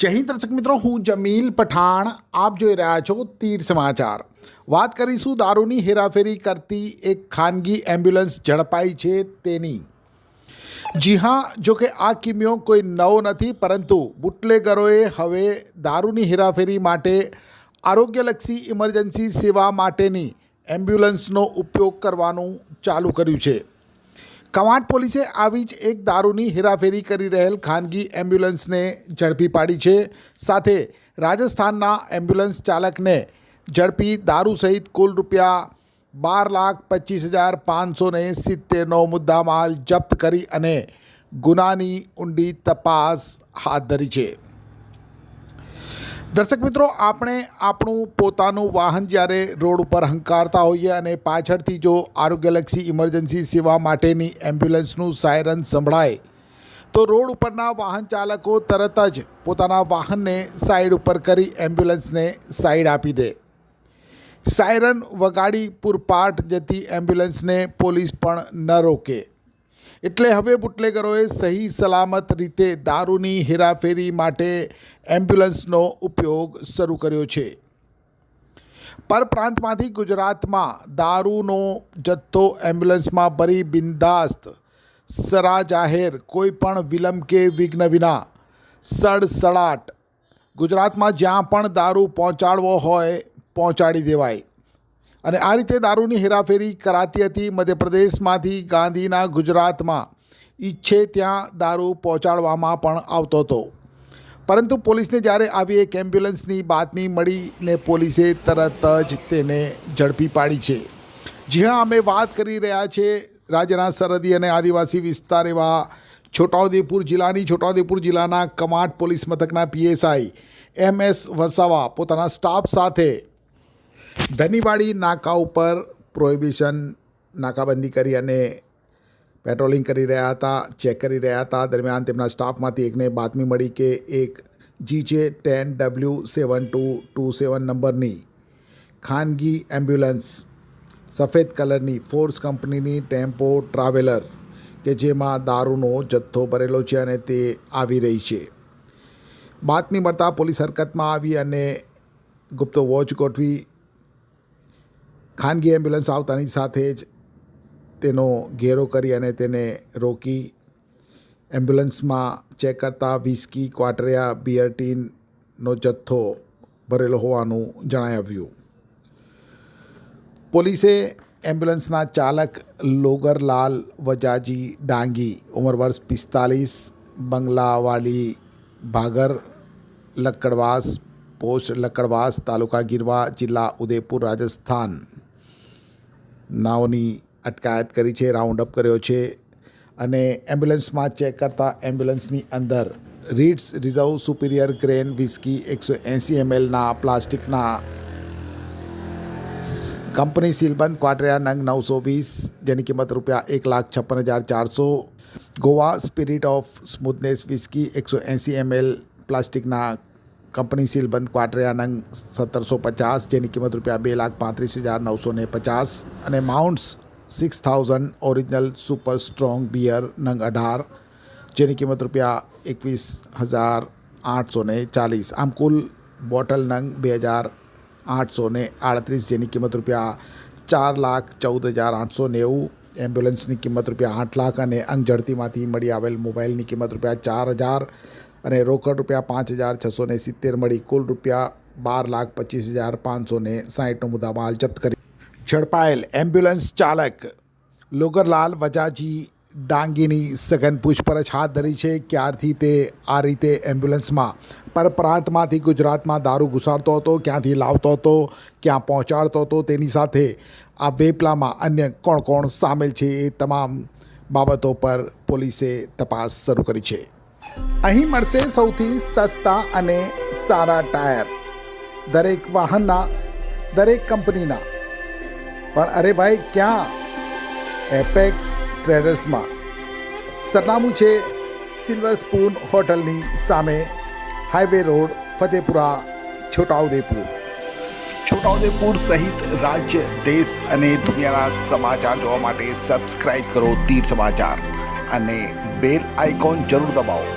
જય હિન્દ દર્શક મિત્રો, હું જમીલ પઠાણ. આપ જોઈ રહ્યા છો તીર સમાચાર. વાત કરીશું દારૂની હેરાફેરી કરતી એક ખાનગી એમ્બ્યુલન્સ ઝડપાઈ છે તેની. જી હા, જો કે આ કિમિયો કોઈ નવો નથી, પરંતુ બુટલેગરોએ હવે દારૂની હેરાફેરી માટે આરોગ્યલક્ષી ઇમરજન્સી સેવા માટેની એમ્બ્યુલન્સનો ઉપયોગ કરવાનું ચાલુ કર્યું છે. કવાંટ પોલીસે આવી જ એક દારૂની હેરાફેરી કરી રહેલ ખાનગી એમ્બ્યુલન્સને ઝડપી પાડી છે. સાથે રાજસ્થાનના એમ્બ્યુલન્સ ચાલકને ઝડપી દારૂ સહિત કુલ રૂપિયા 12,25,570નો મુદ્દામાલ જપ્ત કરી અને ગુનાની ઊંડી તપાસ હાથ ધરી છે. દર્શક મિત્રો, આપણે આપણું પોતાનું વાહન જ્યારે રોડ ઉપર હંકારતા હોઈએ અને પાછળથી જો આરોગ્યલક્ષી ઇમરજન્સી સેવા માટેની એમ્બ્યુલન્સનું સાયરન સંભળાય તો રોડ ઉપરના વાહન ચાલકો તરત જ પોતાના વાહનને સાઈડ ઉપર કરી એમ્બ્યુલન્સને સાઈડ આપી દે. સાયરન વગાડી પૂરપાટ જતી એમ્બ્યુલન્સને પોલીસ પણ ન રોકે. એટલે હવે બુટલેગરોએ સહી સલામત રીતે દારૂની હેરાફેરી માટે એમ્બ્યુલન્સનો ઉપયોગ શરૂ કર્યો છે. પરપ્રાંતમાંથી ગુજરાતમાં દારૂનો જથ્થો એમ્બ્યુલન્સમાં ભરી બિંદાસ્ત સરા જાહેર કોઈ પણ વિલંબ કે વિઘ્ન વિના સડસડાટ ગુજરાતમાં જ્યાં પણ દારૂ પહોંચાડવો હોય પહોંચાડી દેવાય. અને આ રીતે દારૂની હેરાફેરી કરાતી હતી. મધ્યપ્રદેશમાંથી ગાંધીના ગુજરાતમાં ઈચ્છે ત્યાં દારૂ પહોંચાડવામાં પણ આવતો હતો. પરંતુ પોલીસને જ્યારે આવી એક એમ્બ્યુલન્સની બાતમી મળીને પોલીસે તરત જ તેને ઝડપી પાડી છે. જી હા, અમે વાત કરી રહ્યા છીએ રાજ્યના સરહદી અને આદિવાસી વિસ્તાર એવા છોટાઉદેપુર જિલ્લાના કવાંટ પોલીસ મથકના PSI MS વસાવા પોતાના સ્ટાફ સાથે ધનીવાડી નાકા ઉપર પ્રોહિબિશન નાકાબંધી કરી અને પેટ્રોલિંગ કરી રહ્યા હતા, ચેક કરી રહ્યા હતા. દરમિયાન તેમના સ્ટાફમાંથી એકને બાતમી મળી કે એક GJ10W7227 નંબરની ખાનગી એમ્બ્યુલન્સ સફેદ કલરની ફોર્સ કંપનીની ટેમ્પો ટ્રાવેલર કે જેમાં દારૂનો જથ્થો ભરેલો છે અને તે આવી રહી છે. બાતમી મળતા પોલીસ હરકતમાં આવી અને ગુપ્ત વોચ ગોઠવી ખાનગી એમ્બ્યુલન્સ આવતાની સાથે જ તેનો ઘેરો કરી અને તેને રોકી. એમ્બ્યુલન્સમાં ચેક કરતાં વિસ્કી, ક્વાટરિયા, બિયર ટીનનો જથ્થો ભરેલો હોવાનું જણાઈ આવ્યું. પોલીસે એમ્બ્યુલન્સના ચાલક લોગરલાલ વજાજી ડાંગી, ઉંમર વર્ષ 45, બંગલાવાલી, ભાગર, લક્કડવાસ, પોસ્ટ લક્કડવાસ, તાલુકા ગીરવા, જિલ્લા ઉદયપુર, રાજસ્થાન નાઓની અટકાયત કરી છે, રાઉન્ડ અપ કર્યો છે. અને એમ્બ્યુલન્સમાં ચેક કરતાં એમ્બ્યુલન્સની અંદર reads reserve superior grain whisky 180 mlના પ્લાસ્ટિકના કંપની સીલબંધ ક્વાટરિયા નંગ 920 જેની કિંમત રૂપિયા 1,56,400, Goa spirit of smoothness whisky 180 ml પ્લાસ્ટિકના કંપની સીલબંધ ક્વાટરિયા નંગ 1750 જેની કિંમત રૂપિયા 2,35,950 અને માઉન્ટ્સ 6000 ઓરિજિનલ સુપર સ્ટ્રોંગ બિયર નંગ 18 જેની કિંમત રૂપિયા 21,840. આમ કુલ બોટલ નંગ 2,838 જેની કિંમત રૂપિયા 4,14,890. એમ્બ્યુલન્સની કિંમત રૂપિયા 8 લાખ અને અંગ ઝડતીમાંથી મળી આવેલ મોબાઈલની કિંમત રૂપિયા 4,000 અને રોકડ રૂપિયા 5,670 મળી કુલ રૂપિયા 12,25,560નો મુદ્દામાલ જપ્ત કરી ઝડપાયેલ એમ્બ્યુલન્સ ચાલક લોગરલાલ વજાજી ડાંગીની સઘન પૂછપરછ હાથ ધરી છે. ક્યારથી તે આ રીતે એમ્બ્યુલન્સમાં પરપ્રાંતમાંથી ગુજરાતમાં દારૂ ઘુસાડતો હતો, ક્યાંથી લાવતો હતો, ક્યાં પહોંચાડતો હતો, તેની સાથે આ વેપલામાં અન્ય કોણ કોણ સામેલ છે એ તમામ બાબતો પર પોલીસે તપાસ શરૂ કરી છે. અહીં મળશે સૌથી સસ્તા અને સારા ટાયર દરેક વાહનના, દરેક કંપનીના. પણ અરે ભાઈ, ક્યાં? એપેક્સ ટ્રેડર્સમાં. સરનામું છે સિલ્વર સ્પૂન હોટલની સામે, હાઈવે રોડ, ફતેપુરા, છોટાઉદેપુર સહિત રાજ્ય, દેશ અને દુનિયાના સમાચાર જોવા માટે સબસ્ક્રાઈબ કરો તીર સમાચાર અને બેલ આઇકોન જરૂર દબાવો.